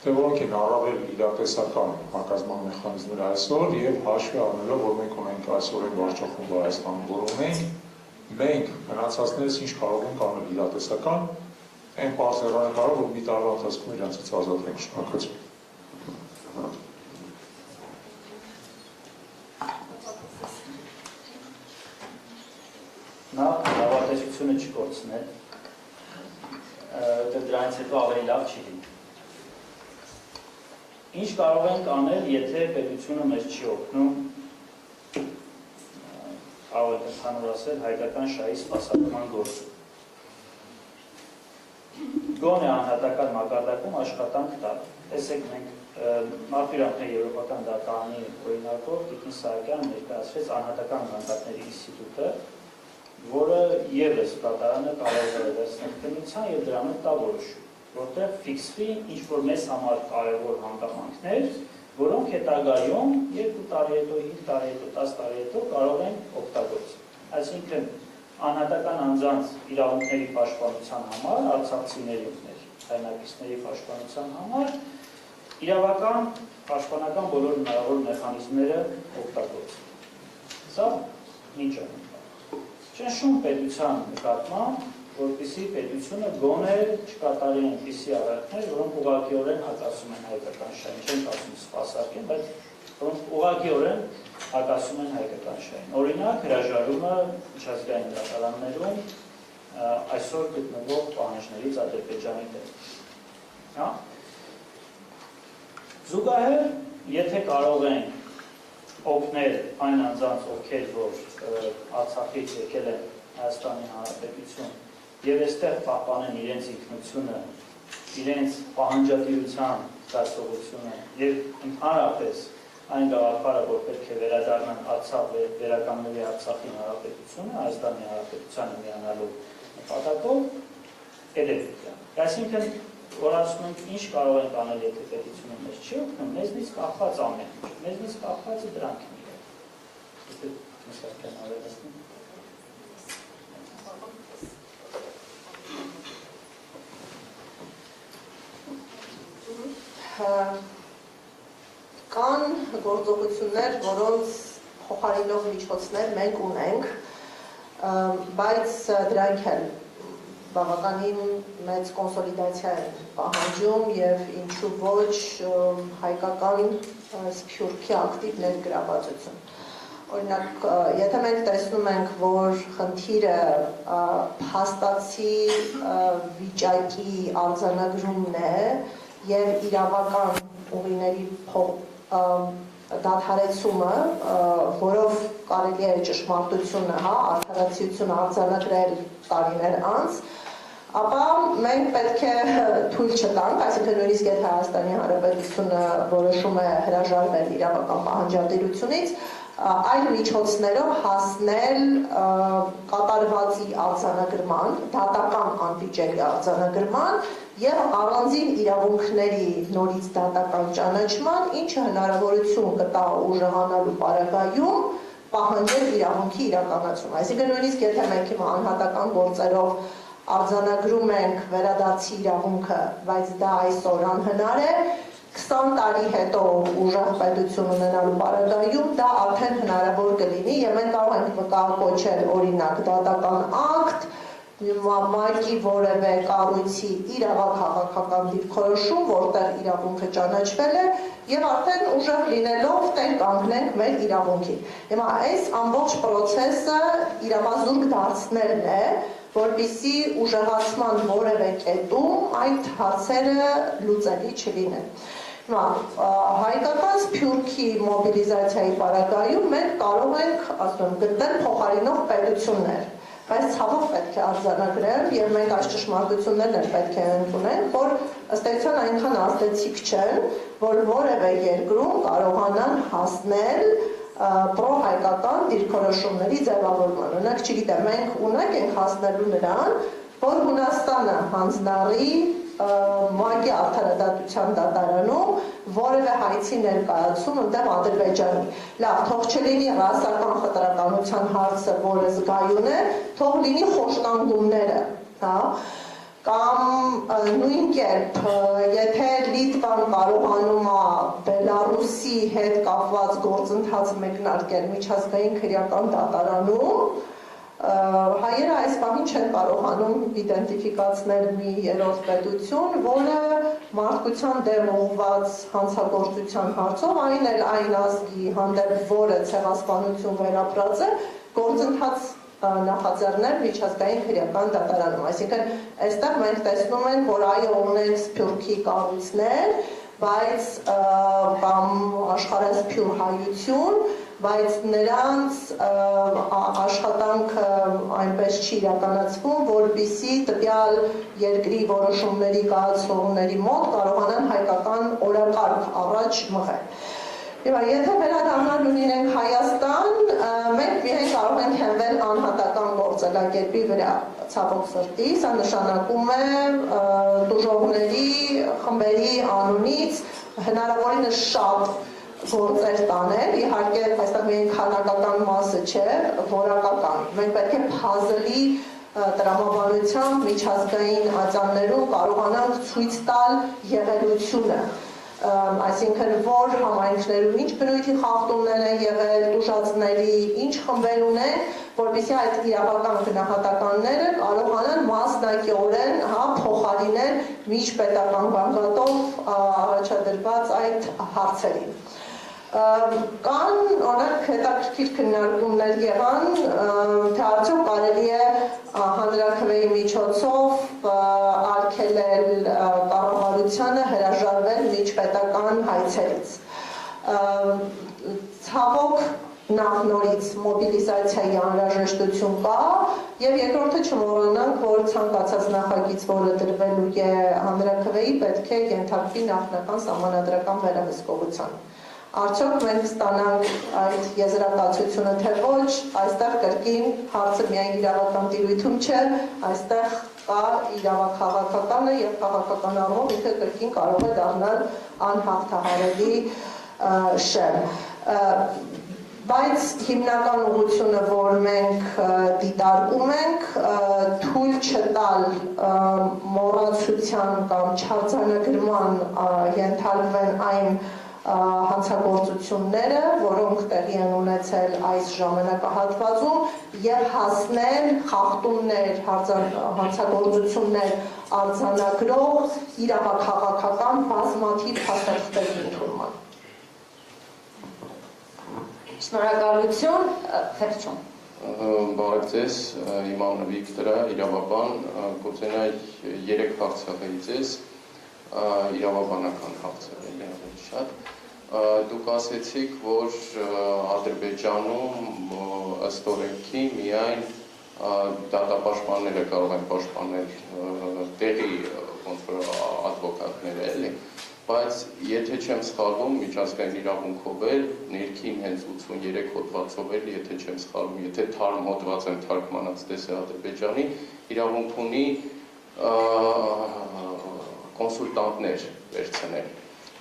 թե որոնք են առավել իրատեսական հակազման մեխանիզմները այսօր եւ հաշվի առնելով, որ մենք ունենք այսօր այն վարչախումբը Հայաստանում, որ ունենք, մենք մնացածներից ինչ կարող ենք անել իրատեսական, այն պարզերանը կարող, որ մի տարվա ընթացքում իրենցից ազատվենք, շնորհակալություն։ Նախ հավատացությունը չկորցնել, դրանից հետո ավելի լավ չի լինի։ Ինչ կարող ենք անել, եթե պետությունը մեզ չի օգնում, կարող ենք ընդհանուր ասել, հայկական շահի սպասարկման գործում։ Գոնե անհատական մակարդակում աշխատանք տալ։ Տեսեք, մենք Մարդու Եվրոպական դատարանի օրինակով Տիկին Սահակյանը ներկայացրեց անհատական մանդատների ինստիտուտը, որը ևս դատարանը կարող է վերցնել քննության եւ դրանով տա որոշում, որտեղ ֆիքսվի ինչ-որ մեզ համար կարևոր հանգամանքներ, որոնք հետագայում 2 տարի հետո, 5 տարի հետո, 10 տարի հետո կարող են օգտագործել։ Այսինքն անհատական անձանց իրավունքների պաշտպանության համար, արցախցիների հայրենակիցների պաշտպանության համար իրավական պաշտպանական բոլոր հնարավոր մեխանիզմները օգտագործել։ Սա ինչ է։ Ճնշում պետության նկատմամբ, որպեսզի պետությունը գոնե չկատարի այնպիսի արարքներ, որոնք ուղղակիորեն հակասում են հայկական շահին, չեն ասում սպասարկեն, բայց որոնք ուղղակիորեն հակասում են հայկական շահին։ Օրինակ, հրաժարումը միջազգային դատարաններում այսօր գտնվող պահանջներից Ադրբեջանի դեմ։ Զուգահեռ, եթե կարող ենք օգնել այն անձանց, ովքեր որ Արցախից եկել են Հայաստանի Հանրապետություն եւ այստեղ պահպանեն իրենց ինքնությունը, իրենց պահանջատիրության զգացողությունը եւ ընդհանրապես այն գաղափարը, որ պետք է վերադառնան Արցախ վերականգնվի Արցախի Հանրապետությունը, Հայաստանի Հանրապետությանը միանալու նպատակով էլեկտրիկա։ Այսինքն, որ ասում ենք, ինչ կարող ենք անել, եթե պետությունը մեզ չի օգնում, մեզնից կախված ամեն ինչ, մեզնից կախվածը դրանք են իրեն։ Մսակյան ավելացնում։ Կան գործողություններ, որոնց փոխարինող միջոցներ մենք ունենք, բայց դրանք են բավականին մեծ կոնսոլիդացիա են պահանջում եւ ինչու ոչ հայկական սփյուռքի ակտիվ ներգրավվածություն։ Օրինակ, եթե մենք տեսնում ենք, որ խնդիրը փաստացի վիճակի արձանագրումն է եւ իրավական ուղիների դադարեցումը, որով կարելի է ճշմարտությունը, արդարացիությունը արձանագրել տարիներ անց, ապա մենք պետք է թույլ չտանք, այսինքն նույնիսկ եթե Հայաստանի Հանրապետությունը որոշում է հրաժարվել իրավական պահանջատիրությունից, այլ միջոցներով հասնել կատարվածի արձանագրման, դատական անվիճելի արձանագրման եւ առանձին իրավունքների նորից դատական ճանաչման, ինչը հնարավորություն կտա ուժեղանալու պարագայում պահանջել իրավունքի իրականացում։ Այսինքն նույնիսկ եթե մենք հիմա անհատական գործերով արձանագրում ենք վերադարձի իրավունքը, բայց դա այսօր անհնար է, 20 տարի հետո ուժեղ պետություն ունենալու պարագայում դա արդեն հնարավոր կլինի եւ մենք կարող ենք վկայակոչել օրինակ դատական ակտ, ՄԱԿ-ի որևէ կառույցի իրավաքաղաքական դիրքորոշում, որտեղ իրավունքը ճանաչվել է եւ արդեն ուժեղ լինելով տեղ կանգնենք մեր իրավունքին։ Հիմա այս ամբողջ process-ը իրավազուրկ դարձնելն է, որպեսզի ուժեղացման որևէ կետում այդ հարցերը լուծելի չլինեն։ Հիմա հայկական սփյուռքի մոբիլիզացիայի պարագայում մենք կարող ենք, ասում եմ, գտնել փոխարինող պետություններ, բայց ցավոք պետք է արձանագրել եւ մենք այս ճշմարտություններն էլ պետք է ընդունենք, որ ըստ էության այնքան ազդեցիկ չեն, որ որևէ երկրում կարողանան հասնել պրոհայկական դիրքորոշումների ձևավորման։ Օրինակ, չգիտեմ, մենք ունենք ենք հասնելու նրան, որ Հունաստանը հանձնարարի ՄԱԿ-ի արդարադատության դատարանում որևէ հայցի ներկայացում ընդդեմ Ադրբեջանի։ Լավ, թող չլինի ռասական խտրականության հարցը, որը զգայուն է, թող լինի խոշտանգումները, հա, կամ նույն կերպ, եթե Լիտվա պետության կարողանում է Բելարուսի հետ կապված գործընթաց մեկնարկել միջազգային քրեական դատարանում, հայերը այս պահին չեն կարողանում իդենտիֆիկացնել մի երրորդ պետություն, որը մարդկության դեմ ուղղված հանցագործության հարցով, այն էլ այն ազգի հանդեպ, որը ցեղասպանություն վերապրած է, գործընթաց նախաձեռնել միջազգային քրեական դատարանում։ Այսինքն, այստեղ մենք տեսնում ենք, որ այո, ունենք սփյուռքի կառույցներ, բայց կամ աշխարհասփյուռ հայություն, բայց նրանց աշխատանքը այնպես չի իրականացվում, որպեսզի տվյալ երկրի որոշումների կայացողների մոտ կարողանան հայկական օրակարգ առաջ մղել։ Եթե վերադառնալ ունենք Հայաստան, մենք միայն կարող ենք հենվել անհատական գործելակերպի վրա, ցավոք սրտի, սա նշանակում է դժողների խմբերի անունից հնարավորինս շատ գործեր տանել, իհարկե այստեղ միայն քանակական մասը չէ, որակական։ Մենք պետք է փազլի տրամաբանությամբ միջազգային ատյաններում կարողանանք ցույց տալ եղելությունը, այսինքն որ համայնքներում ինչ բնույթի խախտումներ են եղել, տուժածների ինչ խմբեր ունեն, որպեսզի այդ իրավական գնահատականները կարողանան մասնակիորեն փոխարինել միջպետական բանվատով առաջադրված այդ հարցերին։ Կան օրինակ հետաքրքիր քննարկումներ եղան, թե արդյոք կարելի է հանրաքվեի միջոցով արգելել կառավարությանը հրաժարվել միջպետական հայցերից։ Ցավոք նախ նորից մոբիլիզացիայի անհրաժեշտություն կա, եւ երկրորդը չմոռանանք, որ ցանկացած նախագիծ, որը դրվելու է հանրաքվեի, պետք է ենթարկվի նախնական սահմանադրական վերահսկողության։ Արդյոք մենք ստանանք այդ եզրակացությունը, թե ոչ, այստեղ կրկին հարցը միայն իրավական տիրույթում չէ, այստեղ կա իրավաքաղաքականը եւ քաղաքական առումով ինքը կրկին կարող է դառնալ անհաղթահարելի շեմ։ Բայց հիմնական ուղղությունը, որ մենք դիտարկում ենք, թույլ չտալ մոռացության կամ չարձանագրման ենթարկվեն այն հանցագործությունները, որոնք տեղի են ունեցել այս ժամանակահատվածում եւ հասնել խախտումներ, հանցագործություններ արձանագրող իրավաքաղաքական բազմաթիվ փաստաթղթերի ընդունման։ Շնորհակալություն, Ֆերչուն։ Բարև ձեզ, իմ անունը Վիկտոր է, իրավաբան, կուզենայի 3 հարց հղել ձեզ, իրավաբանական հարցեր են ավելի շատ։ Դուք ասեցիք, որ Ադրբեջանում ըստ օրենքի միայն դատապաշտպանները կարող են պաշտպանել տեղի ադվոկատները, էլի, բայց եթե չեմ սխալվում, միջազգային իրավունքով էլ, ներքին հենց 83 հոդվածով էլ, եթե չեմ սխալվում, եթե թարմ հոդված եմ թարգմանած տեսել Ադրբեջանի, իրավունք ունի կոնսուլտանտներ վերցնել։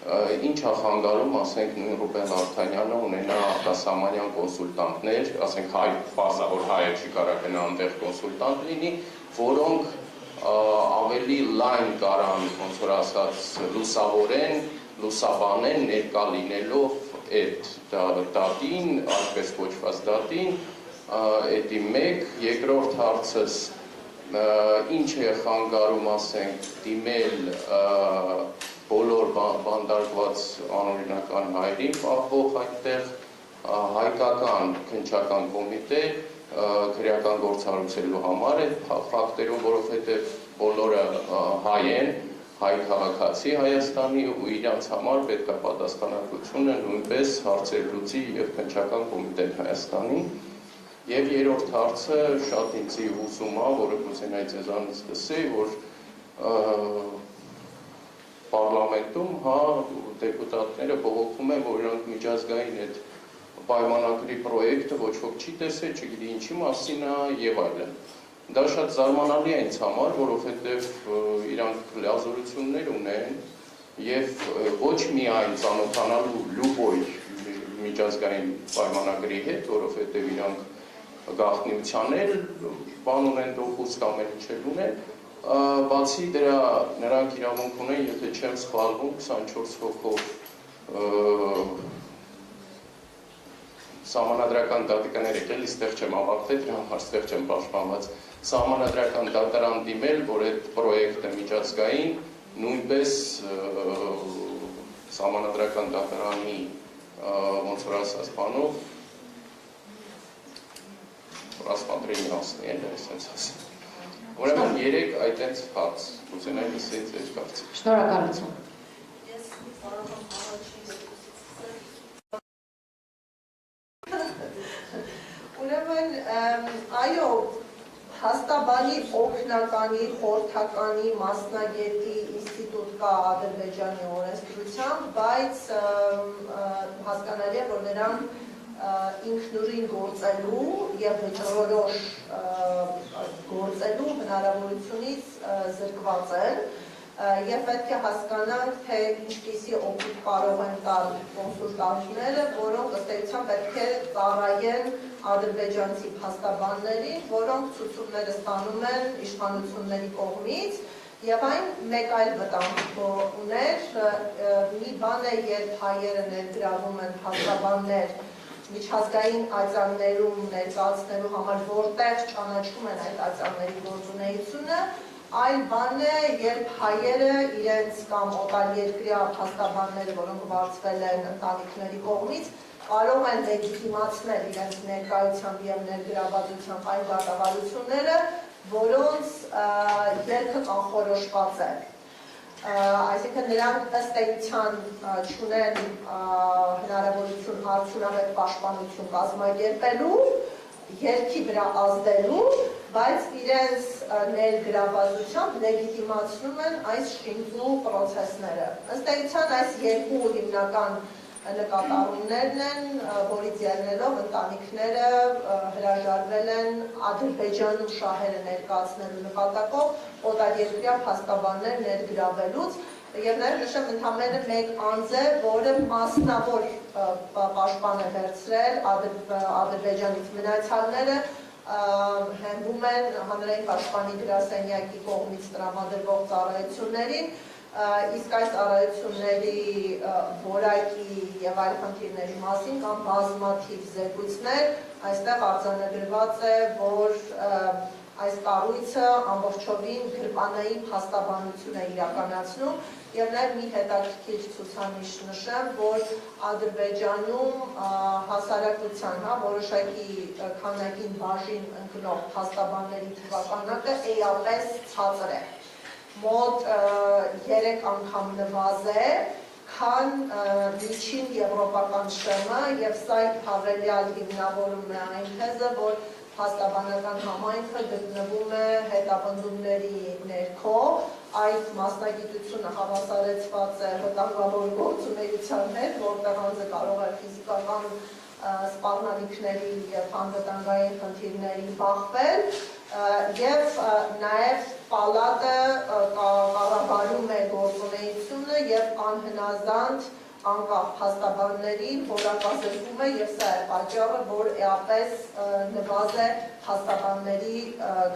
Ինչ է խանգարում, ասենք նույն Ռուբեն Վարդանյանը ունենա արտասահմանյան կոնսուլտանտներ, ասենք հայ բազավոր հայը չի կարող գնա այնտեղ կոնսուլտանտ լինի, որոնք ավելի լայն կարան, ոնց որ ասած, լուսավորեն, լուսաբանեն, ներկա լինելով այդ դատին, այսպես կոչված դատին, էդի մեկ, երկրորդ հարցս ինչ է խանգարում, ասենք, դիմել բոլոր բանդարկված անօրինական հայերին պահվող այդտեղ հայկական քննչական կոմիտե քրեական գործառույթելու համար է ֆակտերում, որովհետև բոլորը հայ են, հայ քաղաքացի Հայաստանի ու իրանց համար պետք է պատասխանատվությունը նույնպես հարցեր լուծի եւ քննչական կոմիտեն Հայաստանի։ Եվ երրորդ հարցը շատ ինձ հուզում է, որը կուզենայի ձեզանից լսել, որ պարլամենտում դեպուտատները բողոքում են, որ իրանք միջազգային այդ պայմանագրի պրոյեկտը ոչ ոք չի տեսել, չգիտի ինչի մասին է եւ այլն։ Դա շատ զարմանալի է ինձ համար, որովհետեւ իրանք լիազորություններ ունեն եւ ոչ միայն ծանոթանալու լուբոյ միջազգային պայմանագրի հետ, որովհետեւ իրանք գաղտնիության էլ բան ունեն դոխուստ ամեն ինչ ունեն, Բացի դրա նրանք իրավունք ունեն, եթե չեմ սխալվում, 24 հոգով սահմանադրական դատիկաներ եկել, ստեղ չեմ ավարտել, դրա համար ստեղ չեմ պաշտպանված, սահմանադրական դատարան դիմել, որ այդ պրոյեկտը միջազգային, նույնպես սահմանադրական դատարանի ոնց որ ասած բանով ռասպատրենի ասնի էլ այսպես ասեմ։ Ուրեմն 3 այդենց հաց, ուզենայի լսեից էջ կարծիք։ Շնորհակալություն։ Ես կարող եմ առաջին Ուրեմն, այո, հաստաբանի օգնականի, խորհրդականի, մասնագետի ինստիտուտ կա Ադրբեջանի օրենսդրությամբ, բայց հասկանալի է, որ նրան ինքնուրույն գործելու և վճռորոշ գործելու հնարավորությունից զրկված են և պետք է հասկանանք, թե ինչպիսի օգուտ կարող են տալ կոնսուլտանտները, որոնք ըստ էության պետք է ծառայեն ադրբեջանցի փաստաբաններին, որոնք ցուցումները ստանում են իշխանությունների կողմից, և այն մեկ այլ վտանգ ուներ, մի բան է, երբ հայերը ներգրավում են փաստաբաններ միջազգային արձաններում ներկայացնելու համար, որտեղ ճանաչում են այդ արձանների գործունեությունը, այլ բան է, երբ հայերը իրենց կամ օտարերկրյա փաստաբանները, որոնք վարձվել են ընտանիքների կողմից, կարող են լեգիտիմացնել իրենց ներկայությամբ և ներգրավվածությամբ այն դատավարությունները, որոնց ելքը կանխորոշված է։ Այսինքն նրանք ըստ էության չունեն հնարավորություն արդյունավետ պաշտպանություն կազմակերպելու, ելքի վրա ազդելու, բայց իրենց ներգրավվածությամբ լեգիտիմացնում են այս շինծու պրոցեսները։ Ըստ էության այս երկու հիմնական նկատառումներն են, որից ելնելով ընտանիքները հրաժարվել են Ադրբեջանում շահերը ներկայացնելու նպատակով օտարերկրյա փաստաբաններ ներգրավելուց և նաև նշեմ ընդամենը մեկ անձ է, որը մասնավոր պաշտպան է վերցրել Ադրբեջանից, մնացյալները հենվում են հանրային պաշտպանի գրասենյակի կողմից տրամադրվող ծառայություններին, իսկ այս ծառայությունների որակի և այլ խնդիրների մասին կամ բազմաթիվ զեկույցներ, այստեղ արձանագրված է, որ այս կառույցը ամբողջովին գրպանային փաստաբանություն է իրականացնում և նաև մի հետաքրքիր ցուցանիշ նշեմ, որ Ադրբեջանում հասարակության որոշակի քանակին բաժին ընկնող փաստաբանների թվականակը էապես ցածր է, մոտ 3 անգամ նվազ է, քան միջին եվրոպական շեմը և սա հավելյալ հիմնավորում է այն թեզը, որ փաստաբանական համայնքը գտնվում է հետապնդումների ներքո, այդ մասնագիտությունը հավասարեցված է վտանգավոր գործունեության հետ, որտեղ անձը կարող է ֆիզիկական սպառնալիքների և անվտանգային խնդիրների բախվել և նաև պալատը կառավարում է գործունեությունը և անհնազանդ անկախ փաստաբաններին որակազրկում է և սա է պատճառը, որ էապես նվազ է փաստաբանների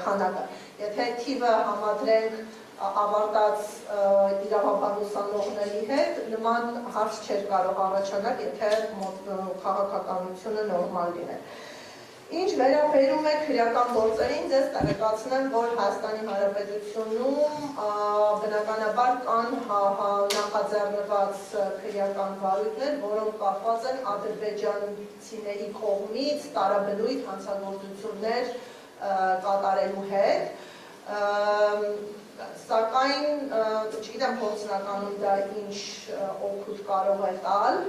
քանակը։ Եթե թիվը համադրենք ավարտած իրավաբան ուսանողների հետ, նման հարց չէր կարող առաջանալ, եթե քաղաքականությունը նորմալ լիներ։ Ինչ վերաբերում է քրեական գործերին, ձեզ տեղեկացնեմ, որ Հայաստանի Հանրապետությունում բնականաբար կան նախաձեռնված քրեական վարույթներ, որոնք կապված են ադրբեջանցիների կողմից տարաբնույթ հանցագործություններ կատարելու հետ, սակայն չգիտեմ փորձնականում դա ինչ օգուտ կարող է տալ,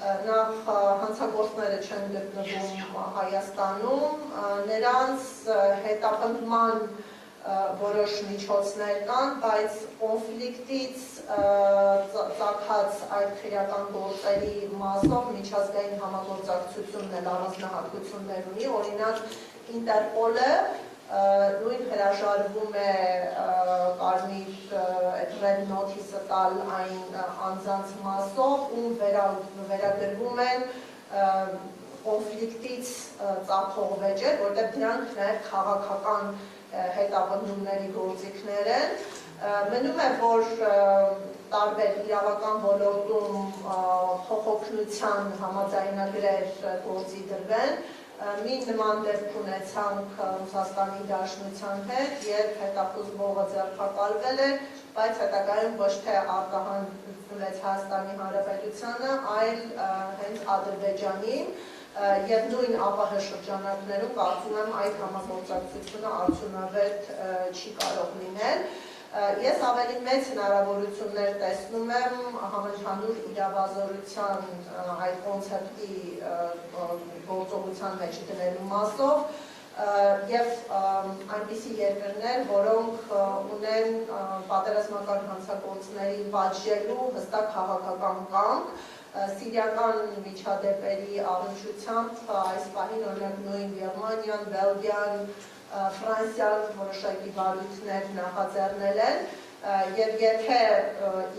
նախ հանցագործները չեն գտնվում Հայաստանում, նրանց հետապնդման որոշ միջոցներ կան, բայց կոնֆլիկտից ծագած այդ քրեական գործերի մասով միջազգային համագործակցությունն էլ առանձնահատկություններ ունի, օրինակ Ինտերպոլը նույն հրաժարվում է կարմիր red notice-ը տալ այն անձանց մասով, ում վերագրվում են կոնֆլիկտից ծագող վեճեր, որտեղ դրանք նաև քաղաքական հետապնդումների գործիքներ են։ Մնում է, որ տարբեր իրավական ոլորտում փոխօգնության համաձայնագրեր գործի դրվեն։ Մի նման դեպք ունեցանք Ռուսաստանի Դաշնության հետ, երբ հետախուզվողը ձերբակալվել էր, բայց հետագայում ոչ թե արտահանվեց Հայաստանի Հանրապետությանը, այլ հենց Ադրբեջանին, եւ նույն ԱՊՀ շրջանակներում կարծում եմ այդ համագործակցությունը արդյունավետ չի կարող լինել։ Ես ավելի մեծ հնարավորություններ տեսնում եմ համընդհանուր իրավազորության այդ կոնցեպտի գործողության մեջ դնելու մասով եւ այնպիսի երկրներ, որոնք ունեն պատերազմական հանցագործների պատժելու հստակ քաղաքական կամք, սիրիական միջադեպերի առնչությամբ այս պահին օրինակ նույն Գերմանիան, Բելգիան, Ֆրանսիան որոշակի վարույթներ նախաձեռնել են եւ եթե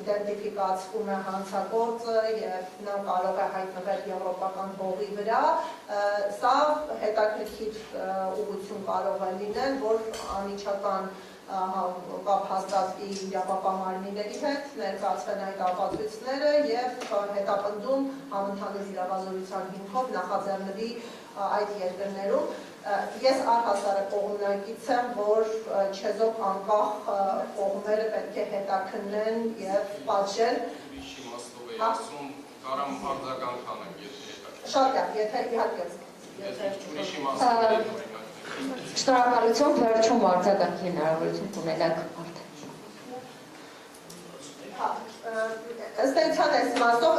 իդենտիֆիկացվում է հանցագործը եւ նա կարող է հայտնվել եվրոպական հողի վրա, սա հետաքրքիր ուղղություն կարող է լինել, որ անմիջական կապ հաստատվի իրավապահարների հետ, ներկայացվեն այդ ապացույցները եւ հետապնդում համընդհանուր իրավազորության հիմքով նախաձեռնվի այդ երկրներում։ Ես առհասարակ կողմնակից եմ, որ չեզոք անկախ կողմերը պետք է հետաքննեն եւ պատժեն։ Շատ լավ, եթե իհարկե։ Շնորհակալություն, վերջում արձագանքի հնարավորություն կունենաք արդեն։ Ըստ էության այս մասով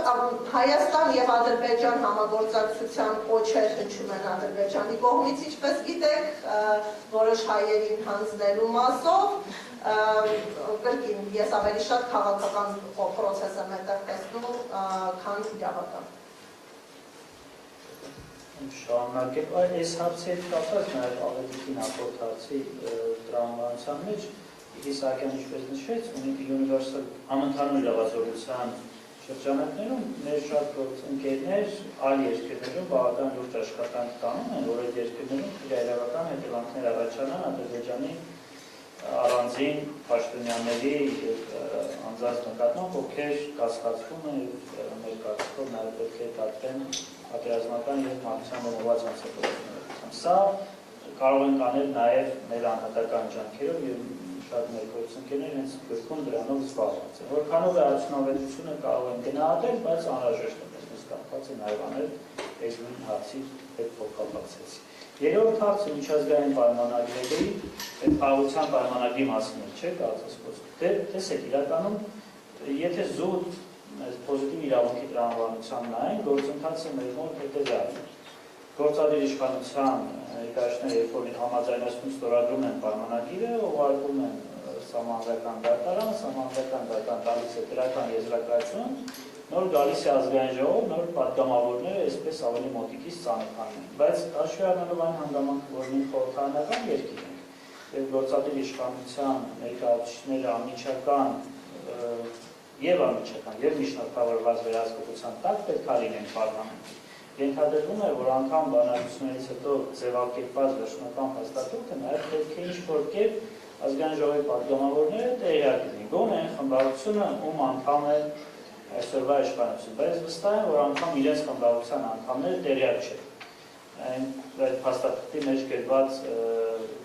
Հայաստան եւ Ադրբեջան համագործակցության կոչեր հնչում են Ադրբեջանի կողմից, ինչպես գիտեք, որոշ հայերին հանձնելու մասով, կրկին ես ավելի շատ քաղաքական պրոցես եմ այդտեղ տեսնում, քան իրավական։ Շարունակել, այս հարցի հետ կապված նաև ավետիքի նախորդ հարցի տրամաբանության մեջ Իսահակյան ինչպես նշեց, ունի universal համընդհանուր իրավազորության շրջանակներում մեր շատ գործընկերներ այլ երկրներում բավական լուրջ աշխատանք տանում են, որ այդ երկրներում իրավական հետևանքներ առաջանան Ադրբեջանի առանձին պաշտոնյաների անձանց նկատմամբ, ովքեր կասկածվում են եւ մեր կարծիքով նաև պետք է դատվեն պատերազմական եւ մարդկության ողջունված հանցագործություններով։ Սա կարող են անել նաև մեր անհատական ջանքերով եւ շատ մեր գործընկերներ հենց գրքում դրանով զբաղված են։ Որքանով է արդյունավետությունը կարող են գնահատել, բայց անհրաժեշտ է մեզ կապված է նաև անել այս նույն հարցի հետ փոխկապակցեցի։ Երրորդ հարցը միջազգային պայմանագրերի այդ խաղաղության պայմանագրի մասին չէ, կարծես խոսքը։ Տեսեք, իրականում եթե զուտ պոզիտիվ իրավունքի տրամաբանության նայեն, գործընթացը մեր մոտ հետևյալն է։ Գործադիր իշխանության ներկայացուցիչները երբ որ համաձայնեցնում ստորագրում են պայմանագիրը, ուղարկում են սահմանադրական դատարան, սահմանադրական դատարան տալիս է դրական եզրակացություն, նոր գալիս է ազգային ժողով, նոր պատգամավորները այսպես ավելի մոտիկից ծանոթանում են։ Բայց հաշվի առնելով այն հանգամանքը, որ մենք խորհրդարանական երկիր ենք, եւ գործադիր իշխանության ներկայացուցիչները անմիջական եւ միջնորդավորված վերահսկողության տակ պետք է լինեն պարլամենտում։ Ենթադրվում է, որ անգամ բանակցություններից հետո ձևակերպված վերջնական հաստատումը նաև պետք է ինչ-որ կերպ ազգային ժողովի պատգամավորները տեղյակ լինեն, գոնե այն խմբավորությունը, ում անդամ է այսօրվա իշխանությունը, բայց վստահ եմ, որ անգամ իրենց խմբավորության անդամները տեղյակ չեն։ Այդ հաստատքի մեջ գրված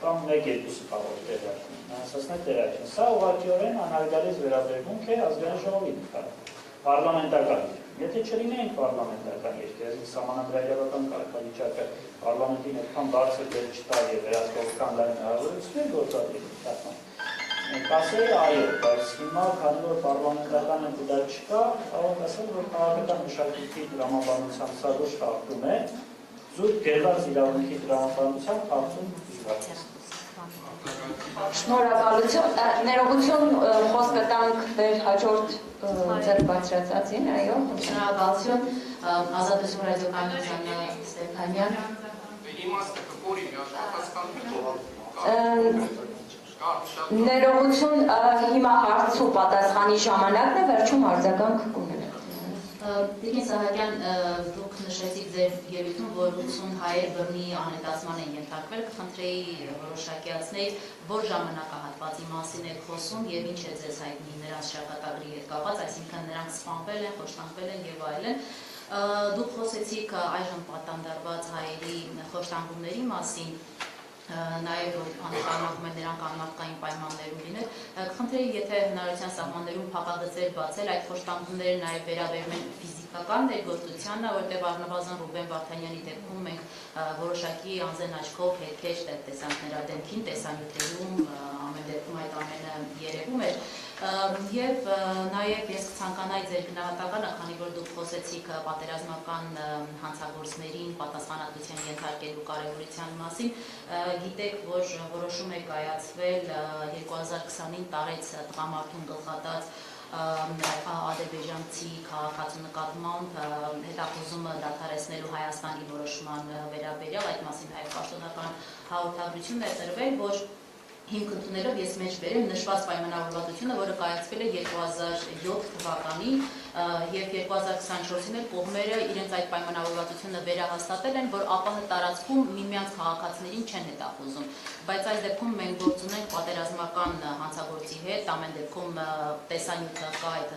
կամ մեկ-երկուսը կարող է տեղյակ լինեն, ասացնել տեղյակ չեն։ Սա ուղղակիորեն անհարգալից վերաբերմունք է ազգային ժողովի նկատմամբ, պարլամենտական։ Եթե չլինեինք պարլամենտական երկիր, այսինքն սահմանադրական կարգավիճակը պարլամենտին այդքան բարձր դեր չտար եւ վերահսկողական լայն հնարավորություններ գործադրի նկատմամբ։ Մենք ասել այո, բայց հիմա քանի որ պարլամենտական ընդդեմ չկա, կարող ասել, որ քաղաքական մշակույթի դրամաբանության սա ոչ խախտում է, զուտ գրված իրավունքի դրամաբանության խախտում դժվար։ Շնորհակալություն, ներողություն խոսքը տանք մեր հաջորդ ձեր բարձրացածին, այո, շնորհակալություն, Ազատություն ռադիոկայանի Աննա Ստեփանյան։ Իմաստը կորի Ներողություն, հիմա հարց ու պատասխանի ժամանակն է, վերջում արձագանք կունենանք։ Տիկին Սահակյան, դուք նշեցիք ձեր ելույթում, որ 80 հայեր բռնի անհետացման են ենթարկվել, կխնդրեի որոշակիացնել, որ ժամանակահատվածի մասին եք խոսում եւ ինչ է ձեզ հայտնի նրանց շահկատագրի հետ կապված, այսինքն նրանք սպանվել են, խոշտանգվել են եւ այլն։ Դուք խոսեցիք այժմ պատանդարված հայերի խոշտանգումների մասին, նաև որ անեկարմակում են նրանք անմարդկային պայմաններում լինել, կխնդրեի, եթե հնարավորության սահմաններում փակագծեր բացել, այդ խոշտանգումները նաև վերաբերում են ֆիզիկական ներգործությանը, որտեղ առնվազն Ռուբեն Վարդանյանի դեպքում մենք որոշակի անձեն աչքով հետքեր տեսանք նրա դեմքին, տեսանյութերում, ամեն դեպքում այդ ամենը երևում էր։ Եվ նաև ես կցանկանայի ձեր գնահատականը, քանի որ դուք խոսեցիք պատերազմական հանցագործներին պատասխանատվության ենթարկելու կարևորության մասին, գիտեք, որ որոշում է կայացվել 2020-ին տարեց տղամարդուն գլխատած ադրբեջանցի քաղաքացու նկատմամբ հետախուզումը դադարեցնելու Հայաստանի որոշման վերաբերյալ, այդ մասին հայ պաշտոնական հաղորդագրություն է տրվել, որ հիմք ընդունելով ես մեջ բերեմ նշված պայմանավորվածությունը, որը կայացվել է 2007 թվականին եւ 2024-ին էլ կողմերը իրենց այդ պայմանավորվածությունը վերահաստատել են, որ ԱՊՀ տարածքում միմյանց քաղաքացիներին չեն հետախուզում, բայց այս դեպքում մենք գործ ունենք պատերազմական հանցագործի հետ, ամեն դեպքում տեսանյութը կա այդ